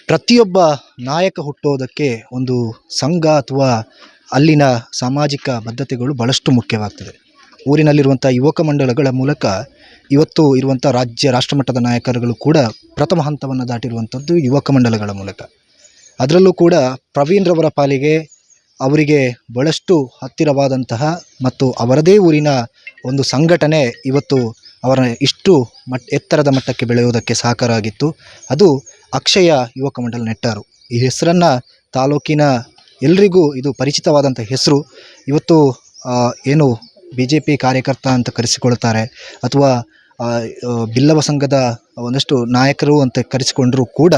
ಪ್ರತಿಯೊಬ್ಬ ನಾಯಕ ಹುಟ್ಟೋದಕ್ಕೆ ಒಂದು ಸಂಘ ಅಥವಾ ಅಲ್ಲಿನ ಸಾಮಾಜಿಕ ಬದ್ಧತೆಗಳು ಬಹಳಷ್ಟು ಮುಖ್ಯವಾಗ್ತದೆ. ಊರಿನಲ್ಲಿರುವಂಥ ಯುವಕ ಮಂಡಳಗಳ ಮೂಲಕ ಇವತ್ತು ಇರುವಂಥ ರಾಷ್ಟ್ರಮಟ್ಟದ ನಾಯಕರುಗಳು ಕೂಡ ಪ್ರಥಮ ಹಂತವನ್ನು ದಾಟಿರುವಂಥದ್ದು ಯುವಕ ಮಂಡಲಗಳ ಮೂಲಕ. ಅದರಲ್ಲೂ ಕೂಡ ಪ್ರವೀಣ್ರವರ ಪಾಲಿಗೆ ಅವರಿಗೆ ಬಹಳಷ್ಟು ಹತ್ತಿರವಾದಂತಹ ಮತ್ತು ಅವರದೇ ಊರಿನ ಒಂದು ಸಂಘಟನೆ ಇವತ್ತು ಅವರ ಇಷ್ಟು ಎತ್ತರದ ಮಟ್ಟಕ್ಕೆ ಬೆಳೆಯೋದಕ್ಕೆ ಸಹಕಾರ ಆಗಿತ್ತು. ಅದು ಅಕ್ಷಯ ಯುವಕ ಮಂಡಲ ನೆಟ್ಟಾರು. ಈ ಹೆಸರನ್ನು ತಾಲೂಕಿನ ಎಲ್ರಿಗೂ ಇದು ಪರಿಚಿತವಾದಂಥ ಹೆಸರು. ಇವತ್ತು ಏನು BJP ಕಾರ್ಯಕರ್ತ ಅಂತ ಕರೆಸಿಕೊಳ್ತಾರೆ ಅಥವಾ ಬಿಲ್ಲವ ಸಂಘದ ಒಂದಷ್ಟು ನಾಯಕರು ಅಂತ ಕರೆಸಿಕೊಂಡರೂ ಕೂಡ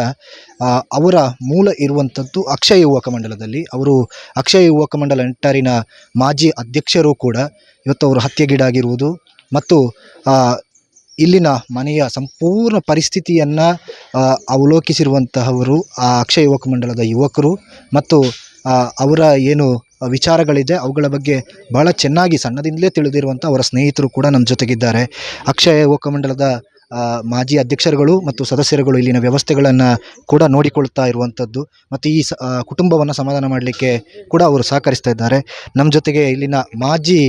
ಅವರ ಮೂಲ ಇರುವಂಥದ್ದು ಅಕ್ಷಯ ಯುವಕ ಮಂಡಲದಲ್ಲಿ. ಅವರು ಅಕ್ಷಯ ಯುವಕ ಮಂಡಲ ನೆಟ್ಟಾರಿನ ಮಾಜಿ ಅಧ್ಯಕ್ಷರು ಕೂಡ ಇವತ್ತು ಅವರು ಹತ್ಯೆಗೀಡಾಗಿರುವುದು ಮತ್ತು ಇಲ್ಲಿನ ಮನೆಯ ಸಂಪೂರ್ಣ ಪರಿಸ್ಥಿತಿಯನ್ನು ಅವಲೋಕಿಸಿರುವಂತಹವರು ಆ ಅಕ್ಷಯ ಯುವಕ ಮಂಡಲದ ಯುವಕರು ಮತ್ತು ಅವರ ಏನು ವಿಚಾರಗಳಿದೆ ಅವುಗಳ ಬಗ್ಗೆ ಬಹಳ ಚೆನ್ನಾಗಿ ಸಣ್ಣದಿಂದಲೇ ತಿಳಿದಿರುವಂಥ ಅವರ ಸ್ನೇಹಿತರು ಕೂಡ ನಮ್ಮ ಜೊತೆಗಿದ್ದಾರೆ. ಅಕ್ಷಯ ಯುವಕ ಮಂಡಲದ ಮಾಜಿ ಅಧ್ಯಕ್ಷರುಗಳು ಮತ್ತು ಸದಸ್ಯರುಗಳು ಇಲ್ಲಿನ ವ್ಯವಸ್ಥೆಗಳನ್ನು ಕೂಡ ನೋಡಿಕೊಳ್ತಾ ಇರುವಂಥದ್ದು ಮತ್ತು ಈ ಕುಟುಂಬವನ್ನು ಸಮಾಧಾನ ಮಾಡಲಿಕ್ಕೆ ಕೂಡ ಅವರು ಸಹಕರಿಸ್ತಾ ಇದ್ದಾರೆ. ನಮ್ಮ ಜೊತೆಗೆ ಇಲ್ಲಿನ ಮಾಜಿ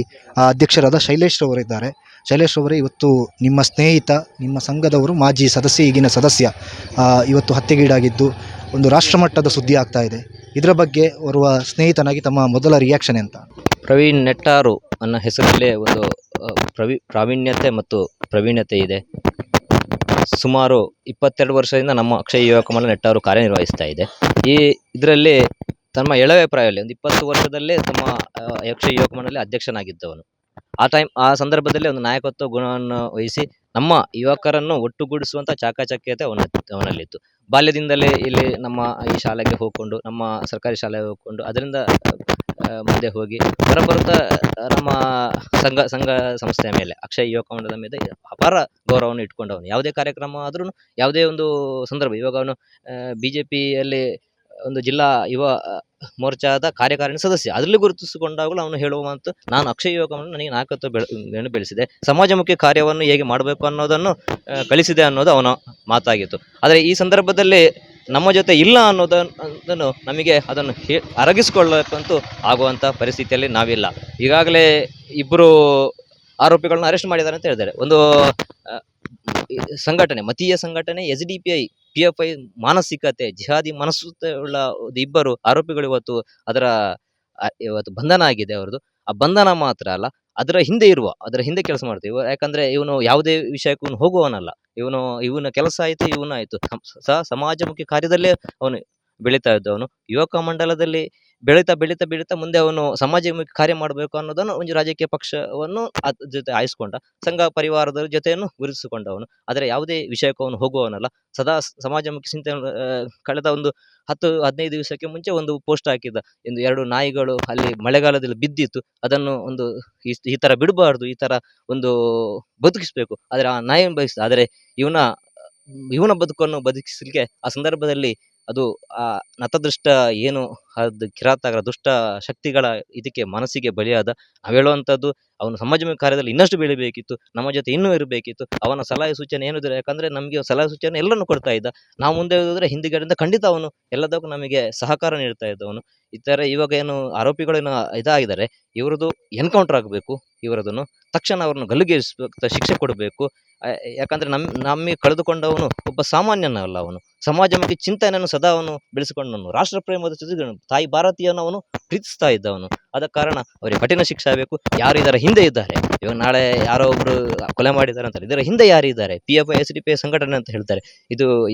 ಅಧ್ಯಕ್ಷರಾದ ಶೈಲೇಶ್ ರವರಿದ್ದಾರೆ. ಶೈಲೇಶ್ ಅವರೇ, ಇವತ್ತು ನಿಮ್ಮ ಸ್ನೇಹಿತ, ನಿಮ್ಮ ಸಂಘದವರು, ಮಾಜಿ ಸದಸ್ಯ, ಈಗಿನ ಸದಸ್ಯ ಇವತ್ತು ಹತ್ಯೆಗೀಡಾಗಿದ್ದು ಒಂದು ರಾಷ್ಟ್ರಮಟ್ಟದ ಸುದ್ದಿ ಆಗ್ತಾ ಇದೆ. ಇದರ ಬಗ್ಗೆ ಓರ್ವ ಸ್ನೇಹಿತನಾಗಿ ತಮ್ಮ ಮೊದಲ ರಿಯಾಕ್ಷನ್ ಅಂತ? ಪ್ರವೀಣ್ ನೆಟ್ಟಾರು ಅನ್ನೋ ಹೆಸರಲ್ಲಿ ಒಂದು ಪ್ರಾವೀಣ್ಯತೆ ಮತ್ತು ಪ್ರವೀಣ್ಯತೆ ಇದೆ. ಸುಮಾರು 22 ವರ್ಷದಿಂದ ನಮ್ಮ ಅಕ್ಷಯ ಯುವಕ ಮಂಡಲ ನೆಟ್ಟಾರು ಕಾರ್ಯನಿರ್ವಹಿಸ್ತಾ ಇದೆ. ಇದರಲ್ಲಿ ತಮ್ಮ ಎಳವೆ ಪ್ರಾಯದಲ್ಲಿ ಒಂದು 20 ವರ್ಷದಲ್ಲೇ ತಮ್ಮ ಅಕ್ಷಯ ಯುವಕ ಮಂಡಲ ಅಧ್ಯಕ್ಷನಾಗಿದ್ದವನು. ಆ ಸಂದರ್ಭದಲ್ಲಿ ಒಂದು ನಾಯಕತ್ವ ಗುಣವನ್ನು ವಹಿಸಿ ನಮ್ಮ ಯುವಕರನ್ನು ಒಟ್ಟುಗೂಡಿಸುವಂಥ ಚಾಕಚಕ್ಯತೆ ಅವನಲ್ಲಿತ್ತು. ಬಾಲ್ಯದಿಂದಲೇ ಇಲ್ಲಿ ನಮ್ಮ ಈ ಶಾಲೆಗೆ ಹೋಗಿಕೊಂಡು, ನಮ್ಮ ಸರ್ಕಾರಿ ಶಾಲೆಗೆ ಹೋಗಿಕೊಂಡು, ಅದರಿಂದ ಮುಂದೆ ಹೋಗಿ ಬರುತ್ತಾ ನಮ್ಮ ಸಂಘ ಸಂಸ್ಥೆಯ ಮೇಲೆ, ಅಕ್ಷಯ ಯುವಕ ಮಂಡಲದ ಮೇಲೆ ಅಪಾರ ಗೌರವವನ್ನು ಇಟ್ಕೊಂಡವನು. ಯಾವುದೇ ಕಾರ್ಯಕ್ರಮ ಆದ್ರೂ, ಯಾವುದೇ ಒಂದು ಸಂದರ್ಭ, ಇವಾಗ ಅವನು BJPಯಲ್ಲಿ ಒಂದು ಜಿಲ್ಲಾ ಯುವ ಮೋರ್ಚಾದ ಕಾರ್ಯಕಾರಿಣಿ ಸದಸ್ಯ, ಅದರಲ್ಲಿ ಗುರುತಿಸಿಕೊಂಡಾಗಲೂ ಅವನು ಹೇಳುವ ಮಾತು, ನಾನು ಅಕ್ಷಯ ಯುವಕ ಮಂಡಲ ನನಗೆ ನಾಯಕತ್ವ ಬೆಳೆಸಿದೆ, ಸಮಾಜಮುಖಿ ಕಾರ್ಯವನ್ನು ಹೇಗೆ ಮಾಡಬೇಕು ಅನ್ನೋದನ್ನು ಕಲಿಸಿದೆ ಅನ್ನೋದು ಅವನ ಮಾತಾಗಿತ್ತು. ಆದರೆ ಈ ಸಂದರ್ಭದಲ್ಲಿ ನಮ್ಮ ಜೊತೆ ಇಲ್ಲ ಅನ್ನೋದನ್ನು ನಮಗೆ ಅದನ್ನು ಅರಗಿಸಿಕೊಳ್ಳಕ್ಕಂತೂ ಆಗುವಂಥ ಪರಿಸ್ಥಿತಿಯಲ್ಲಿ ನಾವಿಲ್ಲ. ಈಗಾಗಲೇ 2 ಆರೋಪಿಗಳನ್ನ ಅರೆಸ್ಟ್ ಮಾಡಿದ್ದಾರೆ ಅಂತ ಹೇಳಿದ್ದಾರೆ. ಒಂದು ಸಂಘಟನೆ, ಮತೀಯ ಸಂಘಟನೆ SDPI PFI ಮಾನಸಿಕತೆ, ಜಿಹಾದಿ ಮನಸ್ಸುತ್ತೆ ಉಳ್ಳ 2 ಆರೋಪಿಗಳು ಇವತ್ತು ಬಂಧನ ಆಗಿದೆ. ಅವ್ರದ್ದು ಆ ಬಂಧನ ಮಾತ್ರ ಅಲ್ಲ, ಅದರ ಹಿಂದೆ ಕೆಲಸ ಮಾಡ್ತೀವಿ. ಯಾಕಂದ್ರೆ ಇವನು ಯಾವುದೇ ವಿಷಯಕ್ಕೂ ಹೋಗುವವನಲ್ಲ. ಇವನ ಕೆಲಸ ಆಯ್ತು, ಇವನಾಯ್ತು ಸಮಾಜಮುಖಿ ಕಾರ್ಯದಲ್ಲೇ ಅವನು ಬೆಳೀತಾ ಇದ್ದವನು. ಯುವಕ ಮಂಡಲದಲ್ಲಿ ಬೆಳೀತಾ ಮುಂದೆ ಅವನು ಸಮಾಜಮುಖಿ ಕಾರ್ಯ ಮಾಡಬೇಕು ಅನ್ನೋದನ್ನು ಒಂದು ರಾಜಕೀಯ ಪಕ್ಷವನ್ನು ಜೊತೆ ಆಯಿಸ್ಕೊಂಡ, ಸಂಘ ಪರಿವಾರದ ಜೊತೆಯನ್ನು ಗುರುತಿಸಿಕೊಂಡವನು. ಆದರೆ ಯಾವುದೇ ವಿಷಯಕ್ಕೂ ಅವನು ಹೋಗುವವನಲ್ಲ. ಸದಾ ಸಮಾಜಮುಖಿ ಚಿಂತನೆ. ಕಳೆದ ಒಂದು 10-15 ದಿವಸಕ್ಕೆ ಮುಂಚೆ ಒಂದು ಪೋಸ್ಟ್ ಹಾಕಿದ್ದ, 2 ನಾಯಿಗಳು ಅಲ್ಲಿ ಮಳೆಗಾಲದಲ್ಲಿ ಬಿದ್ದಿತ್ತು, ಅದನ್ನು ಒಂದು ಈ ಥರ ಬಿಡಬಾರ್ದು, ಈ ಥರ ಒಂದು ಬದುಕಿಸ್ಬೇಕು, ಆದರೆ ಆ ನಾಯಿಯನ್ನು ಬದುಕಿಸ್ತ. ಆದರೆ ಇವನ ಬದುಕನ್ನು ಬದುಕಿಸಲಿಕ್ಕೆ ಆ ಸಂದರ್ಭದಲ್ಲಿ ಅದು ಆ ನತದೃಷ್ಟ ಏನು ಅದು ಕಿರಾತಕರ ದುಷ್ಟ ಶಕ್ತಿಗಳ ಇದಕ್ಕೆ ಮನಸ್ಸಿಗೆ ಬಲಿಯಾದ. ನಾವು ಹೇಳುವಂಥದ್ದು, ಅವನು ಸಮಾಜಮುಖಿ ಕಾರ್ಯದಲ್ಲಿ ಇನ್ನಷ್ಟು ಬೆಳಿಬೇಕಿತ್ತು, ನಮ್ಮ ಜೊತೆ ಇನ್ನೂ ಇರಬೇಕಿತ್ತು. ಅವನ ಸಲಹೆ ಸೂಚನೆ ಏನಿದ್ರೆ, ಯಾಕಂದರೆ ನಮಗೆ ಸಲಹೆ ಸೂಚನೆ ಎಲ್ಲನೂ ಕೊಡ್ತಾ ಇದ್ದ. ನಾವು ಮುಂದೆ ಹೋದರೆ ಹಿಂದಿಗಡೆಯಿಂದ ಖಂಡಿತ ಅವನು ಎಲ್ಲದಕ್ಕೂ ನಮಗೆ ಸಹಕಾರ ನೀಡ್ತಾ ಇದ್ದವನು. ಈ ಥರ ಇವಾಗ ಏನು ಆರೋಪಿಗಳೇನು ಇದಾಗಿದ್ದಾರೆ, ಇವ್ರದ್ದು ಎನ್ಕೌಂಟರ್ ಆಗಬೇಕು, ಇವರದನ್ನು ತಕ್ಷಣ ಅವ್ರನ್ನ ಗಲ್ಲಿಗೇರಿಸಬೇಕು, ಶಿಕ್ಷೆ ಕೊಡಬೇಕು. ಯಾಕಂದರೆ ನಮಗೆ ಕಳೆದುಕೊಂಡವನು ಒಬ್ಬ ಸಾಮಾನ್ಯನಲ್ಲ. ಅವನು ಸಮಾಜಮುಖಿ ಚಿಂತನೆಯನ್ನು ಸದಾ ಅವನು ಬೆಳೆಸಿಕೊಂಡವನು. ರಾಷ್ಟ್ರ ಪ್ರೇಮದ ಜೊತೆಗೆ ತಾಯಿ ಭಾರತೀಯನ ಅವನು ಪ್ರೀತಿಸ್ತಾ ಇದ್ದವನು. ಆದ ಕಾರಣ ಅವರಿಗೆ ಕಠಿಣ ಶಿಕ್ಷೆ ಆಗಬೇಕು. ಯಾರು ಇದರ ಹಿಂದೆ ಇದ್ದಾರೆ, ಇವಾಗ ನಾಳೆ ಯಾರೋ ಒಬ್ರು ಕೊಲೆ ಮಾಡಿದ್ದಾರೆ ಅಂತಾರೆ, ಇದರ ಹಿಂದೆ ಯಾರಿದ್ದಾರೆ? PFI SDPI ಸಂಘಟನೆ ಅಂತ ಹೇಳ್ತಾರೆ,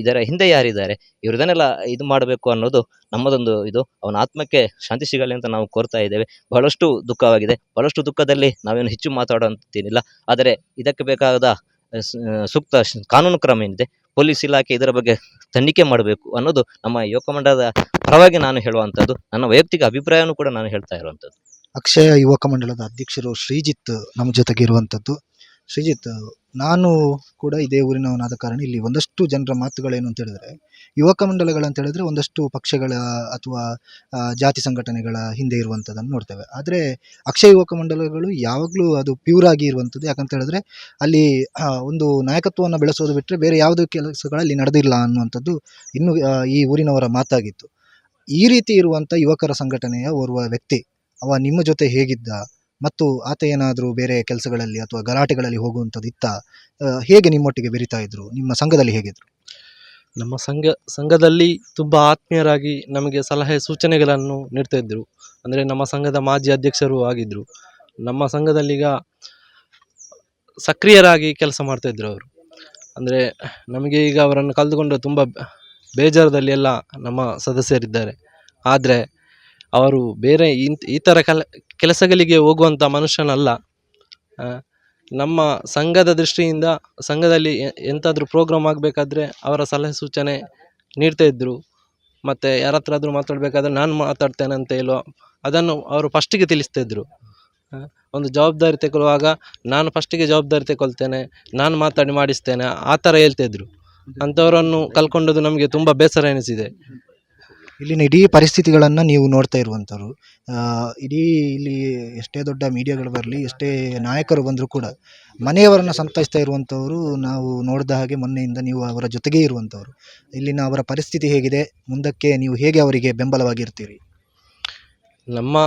ಇದರ ಹಿಂದೆ ಯಾರಿದ್ದಾರೆ? ಇವ್ರದನ್ನೆಲ್ಲ ಇದು ಮಾಡಬೇಕು ಅನ್ನೋದು ನಮ್ಮದೊಂದು ಇದು. ಅವನ ಆತ್ಮಕ್ಕೆ ಶಾಂತಿ ಸಿಗಲಿ ಅಂತ ನಾವು ಕೋರ್ತಾ ಇದ್ದೇವೆ. ಬಹಳಷ್ಟು ದುಃಖವಾಗಿದೆ. ಬಹಳಷ್ಟು ದುಃಖದಲ್ಲಿ ನಾವೇನು ಹೆಚ್ಚು ಮಾತಾಡುವಂತೇನಿಲ್ಲ. ಆದರೆ ಇದಕ್ಕೆ ಬೇಕಾದ ಸೂಕ್ತ ಕಾನೂನು ಕ್ರಮ ಏನಿದೆ, ಪೊಲೀಸ್ ಇಲಾಖೆ ಇದರ ಬಗ್ಗೆ ತನಿಖೆ ಮಾಡಬೇಕು ಅನ್ನೋದು ನಮ್ಮ ಯುವಕ ಮಂಡಲದ ಪರವಾಗಿ ನಾನು ಹೇಳುವಂಥದ್ದು. ನನ್ನ ವೈಯಕ್ತಿಕ ಅಭಿಪ್ರಾಯನೂ ಕೂಡ ನಾನು ಹೇಳ್ತಾ ಇರುವಂಥದ್ದು. ಅಕ್ಷಯ ಯುವಕ ಮಂಡಲದ ಅಧ್ಯಕ್ಷರು ಶ್ರೀಜಿತ್ ನಮ್ಮ ಜೊತೆಗೆ ಇರುವಂಥದ್ದು. ಶ್ರೀಜಿತ್, ನಾನು ಕೂಡ ಇದೇ ಊರಿನವನಾದ ಕಾರಣ ಇಲ್ಲಿ ಒಂದಷ್ಟು ಜನರ ಮಾತುಗಳೇನು ಅಂತ ಹೇಳಿದ್ರೆ, ಯುವಕ ಮಂಡಲಗಳಂತ ಹೇಳಿದ್ರೆ ಒಂದಷ್ಟು ಪಕ್ಷಗಳ ಅಥವಾ ಜಾತಿ ಸಂಘಟನೆಗಳ ಹಿಂದೆ ಇರುವಂಥದ್ದನ್ನು ನೋಡ್ತೇವೆ. ಆದರೆ ಅಕ್ಷಯ ಯುವಕ ಮಂಡಲಗಳು ಯಾವಾಗಲೂ ಅದು ಪ್ಯೂರ್ ಆಗಿ ಇರುವಂಥದ್ದು. ಯಾಕಂತ ಹೇಳಿದ್ರೆ ಅಲ್ಲಿ ಒಂದು ನಾಯಕತ್ವವನ್ನು ಬೆಳೆಸೋದು ಬಿಟ್ಟರೆ ಬೇರೆ ಯಾವುದೇ ಕೆಲಸಗಳಲ್ಲಿ ನಡೆದಿಲ್ಲ ಅನ್ನುವಂಥದ್ದು ಇನ್ನು ಈ ಊರಿನವರ ಮಾತಾಗಿತ್ತು. ಈ ರೀತಿ ಇರುವಂಥ ಯುವಕರ ಸಂಘಟನೆಯ ಓರ್ವ ವ್ಯಕ್ತಿ ಅವ ನಿಮ್ಮ ಜೊತೆ ಹೇಗಿದ್ದ ಮತ್ತು ಆತ ಏನಾದರೂ ಬೇರೆ ಕೆಲಸಗಳಲ್ಲಿ ಅಥವಾ ಗಲಾಟೆಗಳಲ್ಲಿ ಹೋಗುವಂಥದ್ದು ಇತ್ತ? ಹೇಗೆ ನಿಮ್ಮೊಟ್ಟಿಗೆ ಬೆರಿತಾ ಇದ್ರು? ನಿಮ್ಮ ಸಂಘದಲ್ಲಿ ಹೇಗಿದ್ರು? ನಮ್ಮ ಸಂಘದಲ್ಲಿ ತುಂಬ ಆತ್ಮೀಯರಾಗಿ ನಮಗೆ ಸಲಹೆ ಸೂಚನೆಗಳನ್ನು ನೀಡ್ತಾ ಇದ್ದರು. ಅಂದರೆ ನಮ್ಮ ಸಂಘದ ಮಾಜಿ ಅಧ್ಯಕ್ಷರು ಆಗಿದ್ದರು. ನಮ್ಮ ಸಂಘದಲ್ಲಿ ಈಗ ಸಕ್ರಿಯರಾಗಿ ಕೆಲಸ ಮಾಡ್ತಾ ಇದ್ರು ಅವರು. ಅಂದರೆ ನಮಗೆ ಈಗ ಅವರನ್ನು ಕಳೆದುಕೊಂಡು ತುಂಬ ಬೇಜಾರದಲ್ಲಿ ಎಲ್ಲ ನಮ್ಮ ಸದಸ್ಯರಿದ್ದಾರೆ. ಆದರೆ ಅವರು ಬೇರೆ ಈ ಥರ ಕೆಲಸಗಳಿಗೆ ಹೋಗುವಂಥ ಮನುಷ್ಯನಲ್ಲ. ನಮ್ಮ ಸಂಘದ ದೃಷ್ಟಿಯಿಂದ ಸಂಘದಲ್ಲಿ ಎಂತಾದರೂ ಪ್ರೋಗ್ರಾಮ್ ಆಗಬೇಕಾದ್ರೆ ಅವರ ಸಲಹೆ ಸೂಚನೆ ನೀಡ್ತಾ ಇದ್ದರು. ಮತ್ತು ಯಾರ ಹತ್ರ ಆದರೂ ಮಾತಾಡಬೇಕಾದ್ರೆ ನಾನು ಮಾತಾಡ್ತೇನೆ ಅಂತ ಹೇಳುವ ಅದನ್ನು ಅವರು ಫಸ್ಟಿಗೆ ತಿಳಿಸ್ತಾ ಇದ್ದರು. ಒಂದು ಜವಾಬ್ದಾರಿ ತಗೊಳ್ಳುವಾಗ ನಾನು ಫಸ್ಟಿಗೆ ಜವಾಬ್ದಾರಿ ತಗೊಳ್ತೇನೆ, ನಾನು ಮಾತಾಡಿ ಮಾಡಿಸ್ತೇನೆ, ಆ ಥರ ಹೇಳ್ತಾ ಇದ್ದರು. ಅಂಥವರನ್ನು ಕಲ್ಕೊಂಡದ್ದು ನಮಗೆ ತುಂಬ ಬೇಸರ ಎನಿಸಿದೆ. ಇಲ್ಲಿನ ಇಡೀ ಪರಿಸ್ಥಿತಿಗಳನ್ನು ನೀವು ನೋಡ್ತಾ ಇರುವಂಥವ್ರು. ಇಡೀ ಇಲ್ಲಿ ಎಷ್ಟೇ ದೊಡ್ಡ ಮೀಡಿಯಾಗಳು ಬರಲಿ, ಎಷ್ಟೇ ನಾಯಕರು ಬಂದರೂ ಕೂಡ ಮನೆಯವರನ್ನು ಸಂತೈಸ್ತಾ ಇರುವಂಥವರು ನಾವು ನೋಡಿದ ಹಾಗೆ ಮೊನ್ನೆಯಿಂದ ನೀವು ಅವರ ಜೊತೆಗೇ ಇರುವಂಥವ್ರು. ಇಲ್ಲಿನ ಅವರ ಪರಿಸ್ಥಿತಿ ಹೇಗಿದೆ, ಮುಂದಕ್ಕೆ ನೀವು ಹೇಗೆ ಅವರಿಗೆ ಬೆಂಬಲವಾಗಿರ್ತೀರಿ? ನಮ್ಮ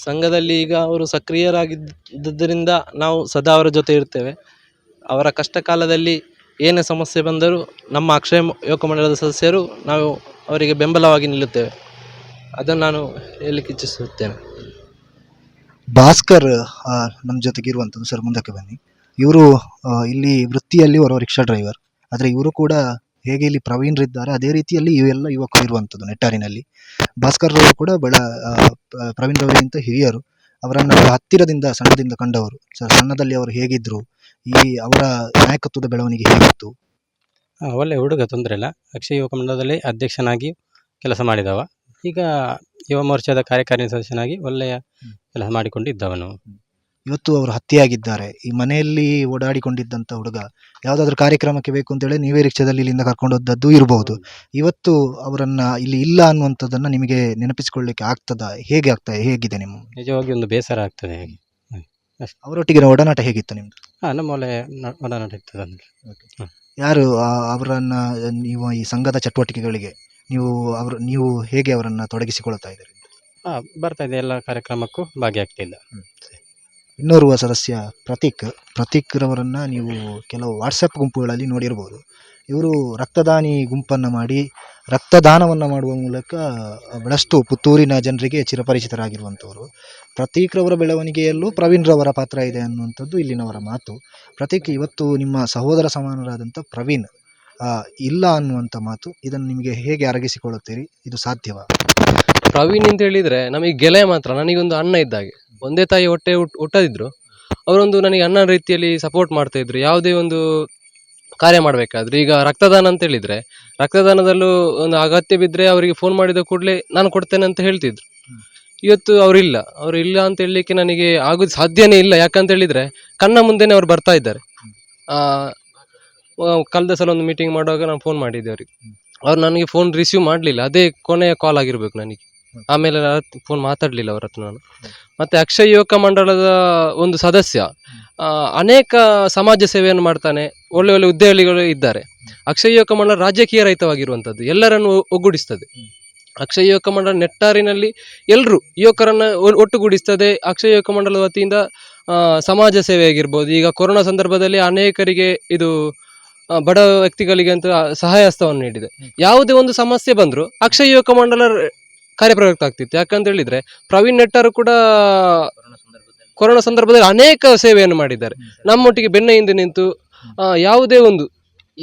ಸಂಘದಲ್ಲಿ ಈಗ ಅವರು ಸಕ್ರಿಯರಾಗಿದ್ದರಿಂದ ನಾವು ಸದಾ ಅವರ ಜೊತೆ ಇರ್ತೇವೆ. ಅವರ ಕಷ್ಟ ಕಾಲದಲ್ಲಿ ಏನೇ ಸಮಸ್ಯೆ ಬಂದರೂ ನಮ್ಮ ಅಕ್ಷಯ ಯುವಕ ಮಂಡಳದ ಸದಸ್ಯರು ನಾವು ಅವರಿಗೆ ಬೆಂಬಲವಾಗಿ ನಿಲ್ಲುತ್ತೇವೆ. ಅದನ್ನು ನಾನು ಹೇಳಲಿಕ್ಕೆ ಇಚ್ಛಿಸುತ್ತೇನೆ. ಭಾಸ್ಕರ್ ನಮ್ಮ ಜೊತೆಗೆ ಇರುವಂಥದ್ದು. ಸರ್, ಮುಂದಕ್ಕೆ ಬನ್ನಿ. ಇವರು ಇಲ್ಲಿ ವೃತ್ತಿಯಲ್ಲಿ ಅವರು ರಿಕ್ಷಾ ಡ್ರೈವರ್. ಆದರೆ ಇವರು ಕೂಡ ಹೇಗೆ ಇಲ್ಲಿ ಪ್ರವೀಣರಿದ್ದಾರೆ ಅದೇ ರೀತಿಯಲ್ಲಿ ಇವೆಲ್ಲ ಯುವಕರು ಇರುವಂಥದ್ದು ನೆಟ್ಟಾರಿನಲ್ಲಿ. ಭಾಸ್ಕರ್ ಅವರು ಕೂಡ ಪ್ರವೀಣ್ ರವರಿಗಿಂತ ಹಿರಿಯರು. ಅವರನ್ನು ಹತ್ತಿರದಿಂದ ಸಣ್ಣದಿಂದ ಕಂಡವರು. ಸರ್, ಸಣ್ಣದಲ್ಲಿ ಅವರು ಹೇಗಿದ್ರು, ಈ ಅವರ ನಾಯಕತ್ವದ ಬೆಳವಣಿಗೆ ಹೇಗಿತ್ತು? ಒಳ್ಳೆ ಹುಡುಗ, ತೊಂದರೆ ಇಲ್ಲ. ಅಕ್ಷಯ ಯುವಕ ಮಂಡಲದಲ್ಲಿ ಅಧ್ಯಕ್ಷನಾಗಿ ಕೆಲಸ ಮಾಡಿದವ. ಈಗ ಯುವ ಮೋರ್ಚಾದ ಕಾರ್ಯಕಾರಿಣಿ ಸದಸ್ಯನಾಗಿ ಒಳ್ಳೆಯ ಕೆಲಸ ಮಾಡಿಕೊಂಡಿದ್ದವನು. ಇವತ್ತು ಅವರು ಹತ್ಯೆಯಾಗಿದ್ದಾರೆ. ಈ ಮನೆಯಲ್ಲಿ ಓಡಾಡಿಕೊಂಡಿದ್ದಂಥ ಹುಡುಗ ಯಾವುದಾದ್ರೂ ಕಾರ್ಯಕ್ರಮಕ್ಕೆ ಬೇಕು ಅಂತೇಳಿ ನೀವೇ ರಿಕ್ಷಾದಲ್ಲಿ ಇಲ್ಲಿಂದ ಕರ್ಕೊಂಡು ಹೋದದ್ದು ಇರಬಹುದು. ಇವತ್ತು ಅವರನ್ನ ಇಲ್ಲಿ ಇಲ್ಲ ಅನ್ನುವಂಥದ್ದನ್ನು ನಿಮಗೆ ನೆನಪಿಸಿಕೊಳ್ಳಿಕ್ಕೆ ಆಗ್ತದಾ? ಹೇಗೆ ಹೇಗಿದೆ ನಿಮ್ಮ? ನಿಜವಾಗಿ ಒಂದು ಬೇಸರ ಆಗ್ತದೆ. ಹಾಗೆ ಅವರೊಟ್ಟಿಗಿನ ಒಡನಾಟ ಹೇಗಿತ್ತು ನಿಮ್ದು? ನಮ್ಮ ಒಳ್ಳೆ ಒಡನಾಟ ಇರ್ತದೆ ನನಗೆ. ಯಾರು ಅವರನ್ನ, ನೀವು ಈ ಸಂಘದ ಚಟುವಟಿಕೆಗಳಿಗೆ ನೀವು ಹೇಗೆ ಅವರನ್ನ ತೊಡಗಿಸಿಕೊಳ್ತಾ ಇದ್ದೀರಿ? ಬರ್ತಾ ಇದೆ, ಎಲ್ಲ ಕಾರ್ಯಕ್ರಮಕ್ಕೂ ಭಾಗಿಯಾಗ್ತಿಲ್ಲ. ಇನ್ನೋರ್ವ ಸದಸ್ಯ ಪ್ರತೀಕ್ ರವರನ್ನು ನೀವು ಕೆಲವು ವಾಟ್ಸಪ್ ಗುಂಪುಗಳಲ್ಲಿ ನೋಡಿರ್ಬೋದು. ಇವರು ರಕ್ತದಾನಿ ಗುಂಪನ್ನು ಮಾಡಿ ರಕ್ತದಾನವನ್ನು ಮಾಡುವ ಮೂಲಕ ಬಹಳಷ್ಟು ಪುತ್ತೂರಿನ ಜನರಿಗೆ ಚಿರಪರಿಚಿತರಾಗಿರುವಂಥವರು. ಪ್ರತೀಕ್ ರವರ ಬೆಳವಣಿಗೆಯಲ್ಲೂ ಪ್ರವೀಣ್ ರವರ ಪಾತ್ರ ಇದೆ ಅನ್ನುವಂಥದ್ದು ಇಲ್ಲಿನವರ ಮಾತು. ಪ್ರತೀಕ್, ಇವತ್ತು ನಿಮ್ಮ ಸಹೋದರ ಸಮಾನರಾದಂಥ ಪ್ರವೀಣ್ ಇಲ್ಲ ಅನ್ನುವಂಥ ಮಾತು, ಇದನ್ನು ನಿಮಗೆ ಹೇಗೆ ಅರಗಿಸಿಕೊಳ್ಳುತ್ತೀರಿ? ಇದು ಸಾಧ್ಯವಾ? ಪ್ರವೀಣ್ ಅಂತ ಹೇಳಿದರೆ ನಮಗೆ ಗೆಳೆಯ ಮಾತ್ರ. ನನಗೊಂದು ಅಣ್ಣ ಇದ್ದಾಗೆ, ಒಂದೇ ತಾಯಿ ಹೊಟ್ಟೆ ಹುಟ್ಟದಿದ್ರು ಅವರೊಂದು ನನಗೆ ಅಣ್ಣನ ರೀತಿಯಲ್ಲಿ ಸಪೋರ್ಟ್ ಮಾಡ್ತಾ ಇದ್ರು. ಯಾವುದೇ ಒಂದು ಕಾರ್ಯ ಮಾಡಬೇಕಾದ್ರೆ, ಈಗ ರಕ್ತದಾನ ಅಂತ ಹೇಳಿದರೆ ರಕ್ತದಾನದಲ್ಲೂ ಒಂದು ಅಗತ್ಯ ಬಿದ್ದರೆ ಅವರಿಗೆ ಫೋನ್ ಮಾಡಿದ ಕೂಡಲೇ ನಾನು ಕೊಡ್ತೇನೆ ಅಂತ ಹೇಳ್ತಿದ್ರು. ಇವತ್ತು ಅವರಿಲ್ಲ ಅಂತ ಹೇಳಲಿಕ್ಕೆ ನನಗೆ ಆಗೋದು ಸಾಧ್ಯನೇ ಇಲ್ಲ. ಯಾಕಂತ ಹೇಳಿದರೆ ಕಣ್ಣ ಮುಂದೆನೇ ಅವ್ರು ಬರ್ತಾ ಇದ್ದಾರೆ. ಕಳೆದ ಸಲ ಒಂದು ಮೀಟಿಂಗ್ ಮಾಡುವಾಗ ನಾನು ಫೋನ್ ಮಾಡಿದ್ದೆ ಅವರಿಗೆ. ಅವ್ರು ನನಗೆ ಫೋನ್ ರಿಸೀವ್ ಮಾಡಲಿಲ್ಲ. ಅದೇ ಕೊನೆಯ ಕಾಲ್ ಆಗಿರ್ಬೇಕು ನನಗೆ. ಆಮೇಲೆ ಫೋನ್ ಮಾತಾಡಲಿಲ್ಲ ಅವ್ರ ಹತ್ರ ನಾನು. ಮತ್ತು ಅಕ್ಷಯ ಯುವಕ ಮಂಡಳದ ಒಂದು ಸದಸ್ಯ, ಅನೇಕ ಸಮಾಜ ಸೇವೆಯನ್ನು ಮಾಡ್ತಾನೆ. ಒಳ್ಳೆ ಒಳ್ಳೆ ಉದ್ಯೋಗಿಗಳು ಇದ್ದಾರೆ. ಅಕ್ಷಯ ಯುವಕ ಮಂಡಳ ರಾಜಕೀಯ ರಹಿತವಾಗಿರುವಂಥದ್ದು, ಎಲ್ಲರನ್ನು ಒಗ್ಗೂಡಿಸ್ತದೆ. ಅಕ್ಷಯ ಯುವಕ ಮಂಡಳ ನೆಟ್ಟಾರಿನಲ್ಲಿ ಎಲ್ಲರೂ ಯುವಕರನ್ನು ಒಟ್ಟುಗೂಡಿಸ್ತದೆ. ಅಕ್ಷಯ ಯುವಕ ಮಂಡಲದ ವತಿಯಿಂದ ಸಮಾಜ ಸೇವೆ ಆಗಿರ್ಬೋದು. ಈಗ ಕೊರೋನಾ ಸಂದರ್ಭದಲ್ಲಿ ಅನೇಕರಿಗೆ ಇದು ಬಡ ವ್ಯಕ್ತಿಗಳಿಗೆ ಅಂತ ಸಹಾಯ ಹಸ್ತವನ್ನು ನೀಡಿದೆ. ಯಾವುದೇ ಒಂದು ಸಮಸ್ಯೆ ಬಂದರೂ ಅಕ್ಷಯ ಯುವಕ ಮಂಡಲ ಕಾರ್ಯಪ್ರವೃತ್ತ ಆಗ್ತಿತ್ತು. ಯಾಕಂತ ಹೇಳಿದರೆ ಪ್ರವೀಣ್ ನೆಟ್ಟಾರು ಕೂಡ ಕೊರೋನಾ ಸಂದರ್ಭದಲ್ಲಿ ಅನೇಕ ಸೇವೆಯನ್ನು ಮಾಡಿದ್ದಾರೆ. ನಮ್ಮೊಟ್ಟಿಗೆ ಬೆನ್ನ ಹಿಂದೆ ನಿಂತು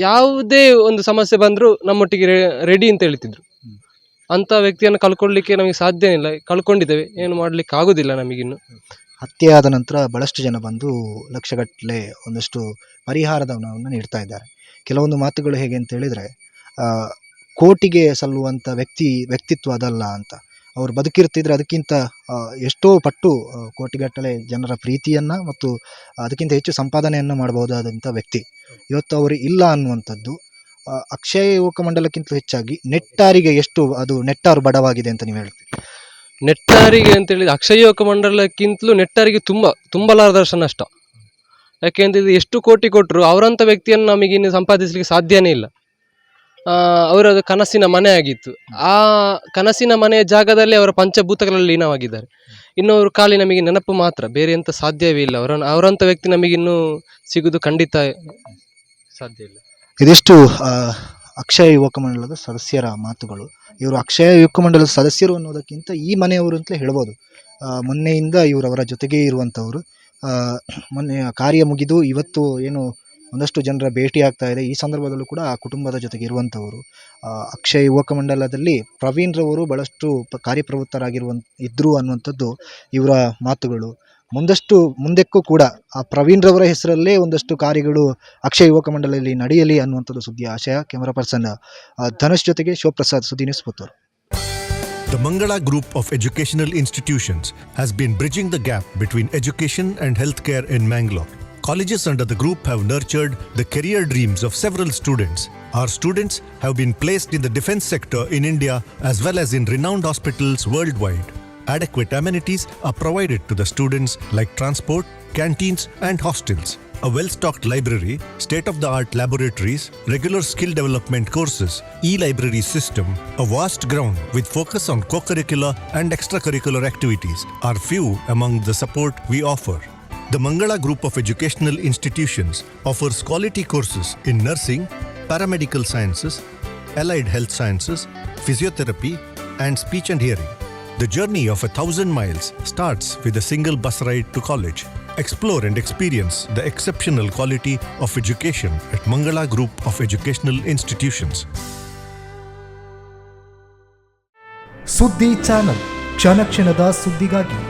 ಯಾವುದೇ ಒಂದು ಸಮಸ್ಯೆ ಬಂದರೂ ನಮ್ಮೊಟ್ಟಿಗೆ ರೆಡಿ ಅಂತ ಹೇಳ್ತಿದ್ರು. ಅಂಥ ವ್ಯಕ್ತಿಯನ್ನು ಕಳ್ಕೊಳ್ಳಿಕ್ಕೆ ನಮಗೆ ಸಾಧ್ಯ ಇಲ್ಲ. ಕಳ್ಕೊಂಡಿದ್ದೇವೆ, ಏನು ಮಾಡಲಿಕ್ಕೆ ಆಗೋದಿಲ್ಲ ನಮಗಿನ್ನು. ಹತ್ಯೆಯಾದ ನಂತರ ಬಹಳಷ್ಟು ಜನ ಬಂದು ಲಕ್ಷಗಟ್ಟಲೆ ಒಂದಷ್ಟು ಪರಿಹಾರದ ಹಣವನ್ನು ನೀಡ್ತಾ ಇದ್ದಾರೆ. ಕೆಲವೊಂದು ಮಾತುಗಳು ಹೇಗೆ ಅಂತ ಹೇಳಿದರೆ, ಕೋಟಿಗೆ ಸಲ್ಲುವಂಥ ವ್ಯಕ್ತಿತ್ವ ಅದಲ್ಲ ಅಂತ. ಅವರು ಬದುಕಿರ್ತಿದ್ರೆ ಅದಕ್ಕಿಂತ ಎಷ್ಟೋ ಪಟ್ಟು ಕೋಟಿಗಟ್ಟಲೆ ಜನರ ಪ್ರೀತಿಯನ್ನು ಮತ್ತು ಅದಕ್ಕಿಂತ ಹೆಚ್ಚು ಸಂಪಾದನೆಯನ್ನು ಮಾಡಬಹುದಾದಂಥ ವ್ಯಕ್ತಿ. ಇವತ್ತು ಅವರು ಇಲ್ಲ ಅನ್ನುವಂಥದ್ದು ಅಕ್ಷಯ ಯುವಕ ಮಂಡಲಕ್ಕಿಂತಲೂ ಹೆಚ್ಚಾಗಿ ನೆಟ್ಟಾರಿಗೆ ಎಷ್ಟು ಅದು ನೆಟ್ಟಾರು ಬಡವಾಗಿದೆ ಅಂತ ನೀವು ಹೇಳ್ತೀರಿ? ನೆಟ್ಟಾರಿಗೆ ಅಂತೇಳಿ ಅಕ್ಷಯ ಯುವಕ ಮಂಡಲಕ್ಕಿಂತಲೂ ನೆಟ್ಟಾರಿಗೆ ತುಂಬಲಾರದಷ್ಟು ನಷ್ಟ. ಯಾಕೆಂದ್ರೆ ಎಷ್ಟು ಕೋಟಿ ಕೊಟ್ಟರು ಅವರಂಥ ವ್ಯಕ್ತಿಯನ್ನು ನಮಗೆ ಇನ್ನು ಸಂಪಾದಿಸಲಿಕ್ಕೆ ಸಾಧ್ಯನೇ ಇಲ್ಲ. ಅವರದು ಕನಸಿನ ಮನೆ ಆಗಿತ್ತು. ಆ ಕನಸಿನ ಮನೆಯ ಜಾಗದಲ್ಲಿ ಅವರ ಪಂಚಭೂತಗಳಲ್ಲಿ ಲೀನವಾಗಿದ್ದಾರೆ. ಇನ್ನು ಅವರು ಖಾಲಿ ನಮಗೆ ನೆನಪು ಮಾತ್ರ, ಬೇರೆ ಎಂತ ಸಾಧ್ಯವೇ ಇಲ್ಲ. ಅವರಂಥ ವ್ಯಕ್ತಿ ನಮಗಿನ್ನೂ ಸಿಗುವುದು ಖಂಡಿತ ಸಾಧ್ಯ ಇಲ್ಲ. ಇದಿಷ್ಟು ಅಕ್ಷಯ ಯುವಕ ಮಂಡಲದ ಸದಸ್ಯರ ಮಾತುಗಳು. ಇವರು ಅಕ್ಷಯ ಯುವಕ ಮಂಡಲದ ಸದಸ್ಯರು ಅನ್ನೋದಕ್ಕಿಂತ ಈ ಮನೆಯವರು ಅಂತಲೇ ಹೇಳ್ಬೋದು. ಮೊನ್ನೆಯಿಂದ ಇವರು ಅವರ ಜೊತೆಗೇ ಇರುವಂಥವರು. ಮೊನ್ನೆ ಕಾರ್ಯ ಮುಗಿದು ಇವತ್ತು ಏನು ಒಂದಷ್ಟು ಜನರ ಭೇಟಿ ಆಗ್ತಾ ಇದೆ. ಈ ಸಂದರ್ಭದಲ್ಲೂ ಕೂಡ ಆ ಕುಟುಂಬದ ಜೊತೆಗೆ ಇರುವಂಥವರು. ಅಕ್ಷಯ ಯುವಕ ಮಂಡಲದಲ್ಲಿ ಪ್ರವೀಣ್ರವರು ಭಾಳಷ್ಟು ಇದ್ದರು ಅನ್ನುವಂಥದ್ದು ಇವರ ಮಾತುಗಳು. ಮುಂದಕ್ಕೂ ಕೂಡ ಆ ಪ್ರವೀಣ್ರವರ ಹೆಸರಲ್ಲೇ ಒಂದಷ್ಟು ಕಾರ್ಯಗಳು ಅಕ್ಷಯ ಯುವಕ ಮಂಡಲದಲ್ಲಿ ನಡೆಯಲಿ ಅನ್ನುವಂಥದ್ದು ಸುದ್ದಿಯ ಆಶಯ. ಕ್ಯಾಮರಾ ಪರ್ಸನ್ ಧನುಷ್ ಜೊತೆಗೆ ಶಿವಪ್ರಸಾದ್, ಸುದ್ದಿ news, Puttur. The Mangala Group of Educational Institutions has been bridging the gap between education and healthcare in Mangalore. Colleges under the group have nurtured the career dreams of several students. Our students have been placed in the defense sector in India as well as in renowned hospitals worldwide. Adequate amenities are provided to the students like transport, canteens and hostels. A well-stocked library, state-of-the-art laboratories, regular skill development courses, e-library system, a vast ground with focus on co-curricular and extracurricular activities are few among the support we offer. The Mangala Group of Educational Institutions offers quality courses in nursing, paramedical sciences, allied health sciences, physiotherapy and speech and hearing. The journey of 1,000 miles starts with a single bus ride to college. Explore and experience the exceptional quality of education at Mangala Group of Educational Institutions. ಸುದ್ದಿ channel, ಕ್ಷಣ ಕ್ಷಣದ ಸುದ್ದಿಗಾಗಿ.